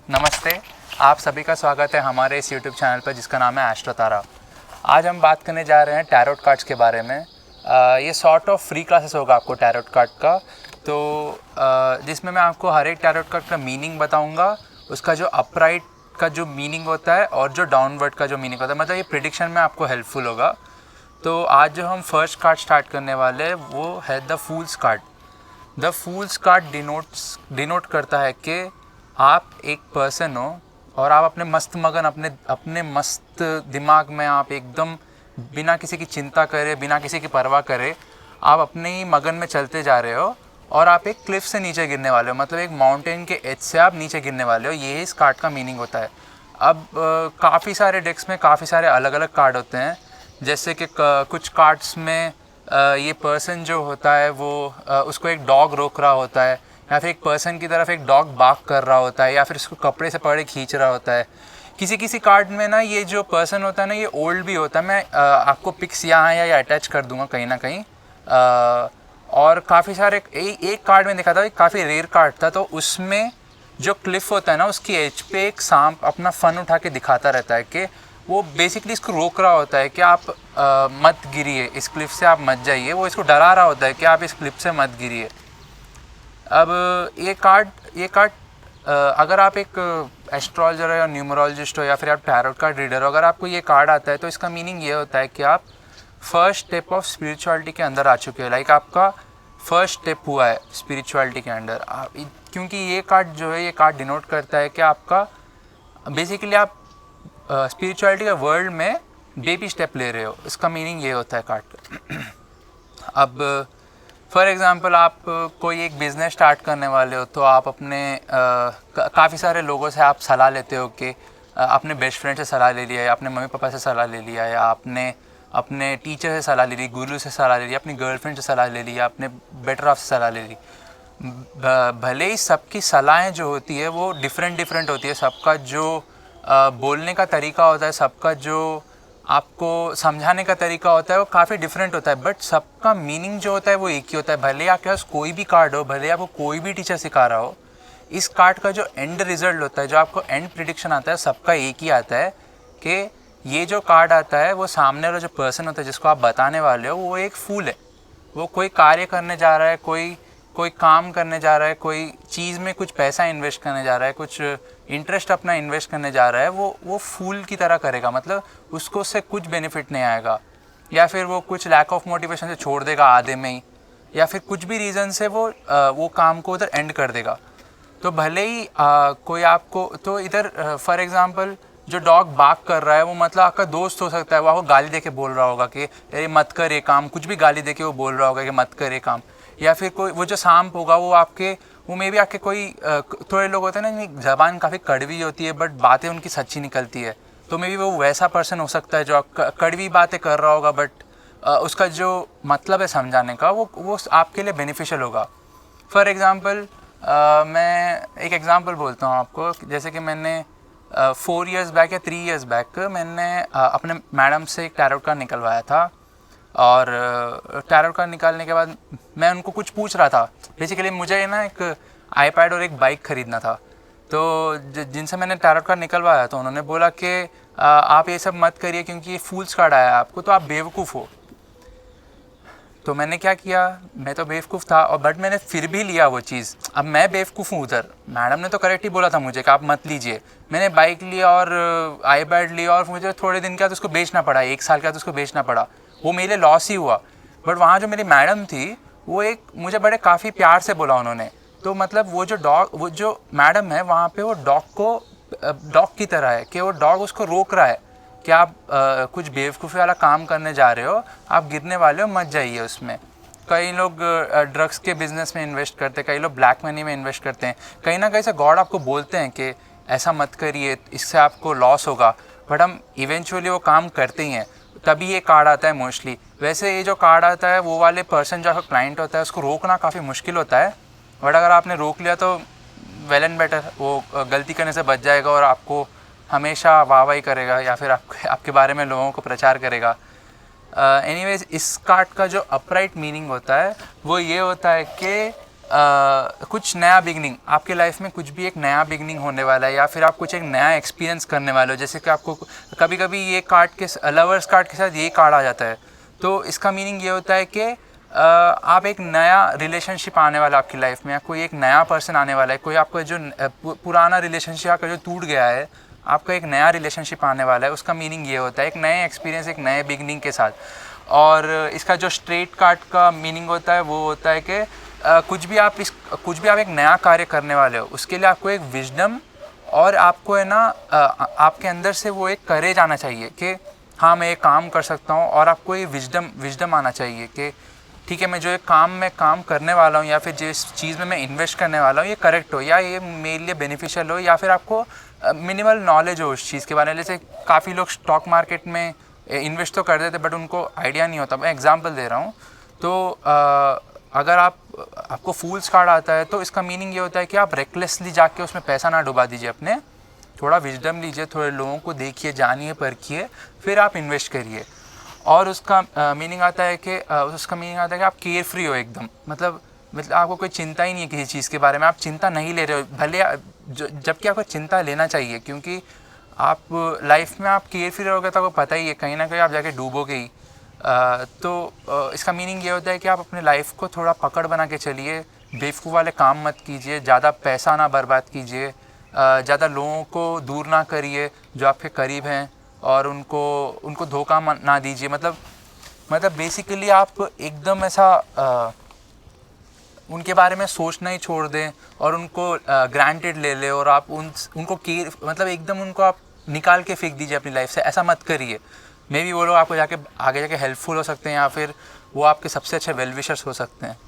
नमस्ते, आप सभी का स्वागत है हमारे इस यूट्यूब चैनल पर जिसका नाम है एस्ट्रो तारा। आज हम बात करने जा रहे हैं टैरोट कार्ड्स के बारे में। ये सॉर्ट ऑफ फ्री क्लासेस होगा आपको टैरोट कार्ड का। तो जिसमें मैं आपको हर एक टैरोट कार्ड का मीनिंग बताऊंगा, उसका जो अपराइट का जो मीनिंग होता है और जो डाउनवर्ड का जो मीनिंग होता है, मतलब ये प्रिडिक्शन में आपको हेल्पफुल होगा। तो आज जो हम फर्स्ट कार्ड स्टार्ट करने वाले हैं वो है the fools card. The fools card denote करता है कि आप एक पर्सन हो और आप अपने मस्त मगन अपने मस्त दिमाग में आप एकदम बिना किसी की चिंता करे, बिना किसी की परवाह करे, आप अपने ही मगन में चलते जा रहे हो और आप एक क्लिफ से नीचे गिरने वाले हो, मतलब एक माउंटेन के एज से आप नीचे गिरने वाले हो। ये इस कार्ड का मीनिंग होता है। अब काफ़ी सारे डेक्स में काफ़ी सारे अलग अलग कार्ड होते हैं, जैसे कि कुछ कार्ड्स में ये पर्सन जो होता है वो उसको एक डॉग रोक रहा होता है, या फिर एक पर्सन की तरफ एक डॉग बार्क कर रहा होता है, या फिर उसको कपड़े से पकड़ खींच रहा होता है। किसी किसी कार्ड में ना ये जो पर्सन होता है ना, ये ओल्ड भी होता है। मैं आपको पिक्स यहाँ या अटैच कर दूंगा कहीं ना कहीं। और काफ़ी सारे एक कार्ड में देखा था, काफ़ी रेयर कार्ड था, तो उसमें जो क्लिफ होता है ना, उसकी एज पे एक सांप अपना फन उठा के दिखाता रहता है कि वो बेसिकली इसको रोक रहा होता है कि आप मत गिरिए, इस क्लिफ से आप मत जाइए। वो इसको डरा रहा होता है कि आप इस क्लिफ से मत गिरिए। अब ये कार्ड अगर आप एक एस्ट्रोलॉजर हो या न्यूमरोलॉजिस्ट हो या फिर आप टैरोट कार्ड रीडर हो, अगर आपको ये कार्ड आता है तो इसका मीनिंग ये होता है कि आप फर्स्ट स्टेप ऑफ स्पिरिचुअलिटी के अंदर आ चुके हो। लाइक आपका फर्स्ट स्टेप हुआ है स्पिरिचुअलिटी के अंदर। क्योंकि ये कार्ड जो है, ये कार्ड डिनोट करता है कि आपका बेसिकली आप स्पिरिचुअलिटी के वर्ल्ड में बेबी स्टेप ले रहे हो। इसका मीनिंग ये होता है कार्ड का। अब फॉर एग्ज़ाम्पल आप कोई एक बिज़नेस स्टार्ट करने वाले हो, तो आप अपने काफ़ी सारे लोगों से आप सलाह लेते हो कि अपने बेस्ट फ्रेंड से सलाह ले लिया, या अपने मम्मी पापा से सलाह ले लिया, या आपने अपने टीचर से सलाह ले ली, गुरु से सलाह ले ली, अपनी गर्लफ्रेंड से सलाह ले ली, या अपने बेटर हाफ से सलाह ले ली। भले ही सबकी सलाहें जो होती है वो डिफरेंट होती है, सबका जो बोलने का तरीका होता है, सबका जो आपको समझाने का तरीका होता है वो काफ़ी डिफरेंट होता है, बट सबका मीनिंग जो होता है वो एक ही होता है। भले आपके पास कोई भी कार्ड हो, भले आपको कोई भी टीचर सिखा रहा हो, इस कार्ड का जो एंड रिजल्ट होता है, जो आपको एंड प्रिडिक्शन आता है, सबका एक ही आता है कि ये जो कार्ड आता है वो सामने वाला जो पर्सन होता है जिसको आप बताने वाले हो, वो एक फूल है। वो कोई कार्य करने जा रहा है, कोई काम करने जा रहा है, कोई चीज़ में कुछ पैसा इन्वेस्ट करने जा रहा है, कुछ इंटरेस्ट अपना इन्वेस्ट करने जा रहा है, वो फूल की तरह करेगा। मतलब उसको उससे कुछ बेनिफिट नहीं आएगा, या फिर वो कुछ लैक ऑफ मोटिवेशन से छोड़ देगा आधे में ही, या फिर कुछ भी रीज़न से वो काम को उधर एंड कर देगा। तो भले ही कोई आपको, तो इधर फॉर एग्ज़ाम्पल जो डॉग बार्क कर रहा है वो मतलब आपका दोस्त हो सकता है, वो आपको गाली दे के बोल रहा होगा कि अरे मत कर ये काम, कुछ भी गाली दे के वो बोल रहा होगा कि मत कर ये काम। या फिर कोई वो जो सांप होगा वो मे भी आपके कोई थोड़े लोग होते हैं ना, ज़बान काफ़ी कड़वी होती है बट बातें उनकी सच्ची निकलती है, तो मे भी वो वैसा पर्सन हो सकता है जो कड़वी बातें कर रहा होगा, बट उसका जो मतलब है समझाने का वो आपके लिए बेनिफिशियल होगा। फॉर एग्ज़ाम्पल मैं एक एग्ज़ाम्पल बोलता हूँ आपको। जैसे कि मैंने 4 इयर्स बैक या 3 इयर्स बैक मैंने अपने मैडम से एक टैरोट कार्ड निकलवाया था, और टैरोट कार्ड निकालने के बाद मैं उनको कुछ पूछ रहा था। बेसिकली मुझे ना एक आईपैड और एक बाइक ख़रीदना था, तो जिनसे मैंने टैरोट कार्ड निकलवाया तो उन्होंने बोला कि आप ये सब मत करिए क्योंकि ये फूल्स कार्ड आया है आपको, तो आप बेवकूफ़ हो। तो मैंने क्या किया, मैं तो बेवकूफ़ था, और बट मैंने फिर भी लिया वो चीज़। अब मैं बेवकूफ़ हूँ उधर, मैडम ने तो करेक्ट ही बोला था मुझे कि आप मत लीजिए। मैंने बाइक लिया और आईपैड लिया, और मुझे थोड़े दिन के बाद उसको बेचना पड़ा, 1 साल के बाद उसको बेचना पड़ा। वो मेरे लिए लॉस ही हुआ। बट वहाँ जो मेरी मैडम थी वो एक मुझे बड़े काफ़ी प्यार से बोला उन्होंने। तो मतलब वो जो मैडम है वहाँ पे, वो डॉग की तरह है कि वो डॉग उसको रोक रहा है कि आप कुछ बेवकूफ़ी वाला काम करने जा रहे हो, आप गिरने वाले हो, मत जाइए उसमें। कई लोग ड्रग्स के बिज़नेस में इन्वेस्ट करते हैं, कई लोग ब्लैक मनी में इन्वेस्ट करते हैं। कहीं ना कहीं से गॉड आपको बोलते हैं कि ऐसा मत करिए, इससे आपको लॉस होगा, बट हम इवेंचुअली वो काम करते ही हैं। तभी ये कार्ड आता है मोस्टली। वैसे ये जो कार्ड आता है वो वाले पर्सन जो आपका क्लाइंट होता है उसको रोकना काफ़ी मुश्किल होता है, बट अगर आपने रोक लिया तो वेल एंड बेटर, वो गलती करने से बच जाएगा और आपको हमेशा वाहवाही करेगा, या फिर आपके बारे में लोगों को प्रचार करेगा। एनीवेज इस कार्ड का जो अपराइट मीनिंग होता है वो ये होता है कि कुछ नया बिगनिंग आपके लाइफ में, कुछ भी एक नया बिगनिंग होने वाला है, या फिर आप कुछ एक नया एक्सपीरियंस करने वाले हो। जैसे कि आपको कभी कभी ये कार्ड के लवर्स कार्ड के साथ ये कार्ड आ जाता है, तो इसका मीनिंग ये होता है कि आप एक नया रिलेशनशिप आने वाला है आपकी लाइफ में, या कोई एक नया पर्सन आने वाला है, कोई आपका जो पुराना रिलेशनशिप आपका जो टूट गया है, आपका एक नया रिलेशनशिप आने वाला है। उसका मीनिंग ये होता है एक नए एक्सपीरियंस, एक नए बिगनिंग के साथ। और इसका जो स्ट्रेट कार्ड का मीनिंग होता है वो होता है कि कुछ भी आप एक नया कार्य करने वाले हो, उसके लिए आपको एक विजडम और आपको है ना आपके अंदर से वो एक करेज आना चाहिए कि हाँ मैं ये काम कर सकता हूँ, और आपको ये विजडम आना चाहिए कि ठीक है मैं जो एक काम करने वाला हूँ, या फिर जिस चीज़ में मैं इन्वेस्ट करने वाला हूँ ये करेक्ट हो, या ये मेरे लिए बेनिफिशियल हो, या फिर आपको मिनिमल नॉलेज हो उस चीज़ के बारे में। जैसे काफ़ी लोग स्टॉक मार्केट में इन्वेस्ट तो कर देते बट उनको आइडिया नहीं होता। मैं एग्जांपल दे रहा हूँ। तो अगर आपको फूल्स कार्ड आता है तो इसका मीनिंग ये होता है कि आप रेकलेसली जाके उसमें पैसा ना डुबा दीजिए अपने, थोड़ा विजडम लीजिए, थोड़े लोगों को देखिए, जानिए, परखिए, फिर आप इन्वेस्ट करिए। और उसका मीनिंग आता है कि आप केयर फ्री हो एकदम, मतलब आपको कोई चिंता ही नहीं है किसी चीज़ के बारे में, आप चिंता नहीं ले रहे हो, भले जबकि आपको चिंता लेना चाहिए, क्योंकि आप लाइफ में आप केयर फ्री रहोगे तो आपको पता ही है कहीं ना कहीं आप जाके डूबोगे ही। तो इसका मीनिंग ये होता है कि आप अपने लाइफ को थोड़ा पकड़ बना के चलिए, बेवकूफ़ वाले काम मत कीजिए, ज़्यादा पैसा ना बर्बाद कीजिए, ज़्यादा लोगों को दूर ना करिए जो आपके करीब हैं, और उनको धोखा ना दीजिए। मतलब बेसिकली आप एकदम ऐसा उनके बारे में सोचना ही छोड़ दें और उनको ग्रांटेड ले ले, और आप उनको केयर मतलब एकदम उनको आप निकाल के फेंक दीजिए अपनी लाइफ से। ऐसा मत करिए। मे बी वो लोग आपको आगे जाके हेल्पफुल हो सकते हैं, या फिर वो आपके सबसे अच्छे वेल विशर्स हो सकते हैं।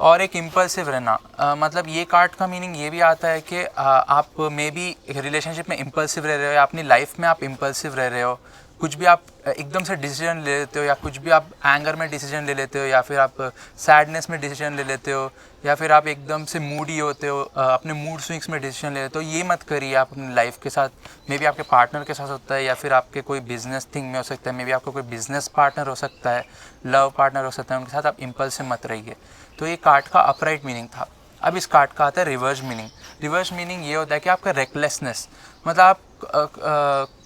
और एक इम्पल्सिव रहना, मतलब ये कार्ड का मीनिंग ये भी आता है कि आप मे बी एक रिलेशनशिप में इम्पल्सिव रह रहे हो, या अपनी लाइफ में आप इम्पल्सिव रह रहे हो, कुछ भी आप एकदम से डिसीजन ले लेते हो, या कुछ भी आप एंगर में डिसीजन ले लेते हो, या फिर आप सैडनेस में डिसीजन ले लेते हो, या फिर आप एकदम से मूडी होते हो, अपने मूड स्विंग्स में डिसीजन ले लेते हो। ये मत करिए आप अपनी लाइफ के साथ। मे बी आपके पार्टनर के साथ होता है, या फिर आपके कोई बिजनेस थिंग में हो सकता है, मे बी आपका कोई बिजनेस पार्टनर हो सकता है, लव पार्टनर हो सकता है, उनके साथ आप इम्पल्सिव मत रहिए। तो ये कार्ड का अपराइट मीनिंग था। अब इस कार्ड का आता है रिवर्स मीनिंग। रिवर्स मीनिंग ये होता है कि आपका रेकलेसनेस, मतलब आप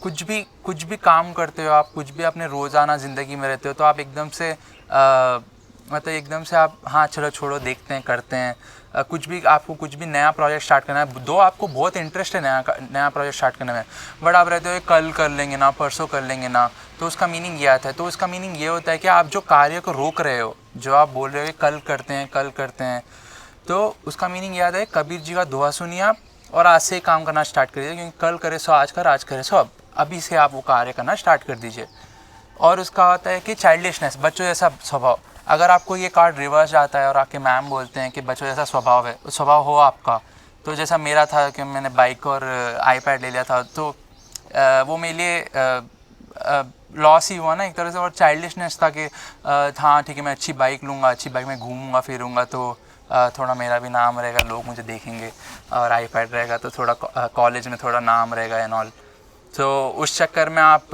कुछ भी काम करते हो, आप कुछ भी अपने रोज़ाना ज़िंदगी में रहते हो, तो आप एकदम से आप हाँ चलो छोड़ो, देखते हैं, करते हैं। आपको कुछ भी नया प्रोजेक्ट स्टार्ट करना है, दो आपको बहुत इंटरेस्ट है नया प्रोजेक्ट स्टार्ट करने में, बट आप रहते हो कल कर लेंगे ना, परसों कर लेंगे ना। तो उसका मीनिंग ये आता है। तो उसका मीनिंग ये होता है कि आप जो कार्य को रोक रहे हो, जो आप बोल रहे हो कि कल करते हैं, तो उसका मीनिंग याद है, कबीर जी का दोहा सुनिए आप, और आज से काम करना स्टार्ट कर दीजिए, क्योंकि कल करे सो आज करे सो अब, अभी से आप वो कार्य करना स्टार्ट कर दीजिए। और उसका होता है कि चाइल्डिशनेस, बच्चों जैसा स्वभाव। अगर आपको ये कार्ड रिवर्स आता है और आपके मैम बोलते हैं कि बच्चों जैसा स्वभाव हो आपका, तो जैसा मेरा था कि मैंने बाइक और आईपैड ले लिया था, तो वो मेरे लिए लॉस ही हुआ ना एक तरह से। और चाइल्डिशनेस था कि हाँ ठीक है मैं अच्छी बाइक लूँगा, अच्छी बाइक में घूमूंगा फिरूँगा, तो थोड़ा मेरा भी नाम रहेगा, लोग मुझे देखेंगे, और आईपैड रहेगा तो थोड़ा कॉलेज में थोड़ा नाम रहेगा एंड ऑल। तो उस चक्कर में आप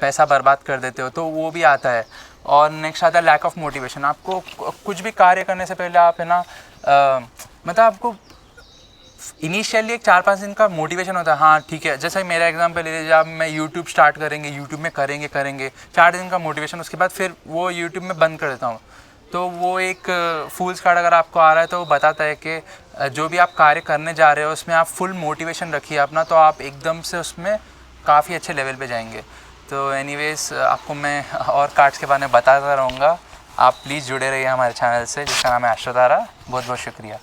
पैसा बर्बाद कर देते हो, तो वो भी आता है। और नेक्स्ट आता है लैक ऑफ मोटिवेशन। आपको कुछ भी कार्य करने से पहले आप है ना मतलब आपको इनिशियली एक 4-5 दिन का मोटिवेशन होता है, हाँ ठीक है। जैसे मेरा एग्जांपल ले लीजिए, आप मैं यूट्यूब स्टार्ट करेंगे, यूट्यूब में करेंगे 4 दिन का मोटिवेशन, उसके बाद फिर वो यूट्यूब में बंद कर देता हूँ। तो वो एक फूल्स कार्ड अगर आपको आ रहा है तो वो बताता है कि जो भी आप कार्य करने जा रहे हो उसमें आप फुल मोटिवेशन रखिए अपना, तो आप एकदम से उसमें काफ़ी अच्छे लेवल पे जाएंगे। तो एनीवेज आपको मैं और कार्ड्स के बारे में बताता रहूँगा। आप प्लीज़ जुड़े रहिए हमारे चैनल से जिसका नाम है एस्ट्रो तारा। बहुत बहुत शुक्रिया।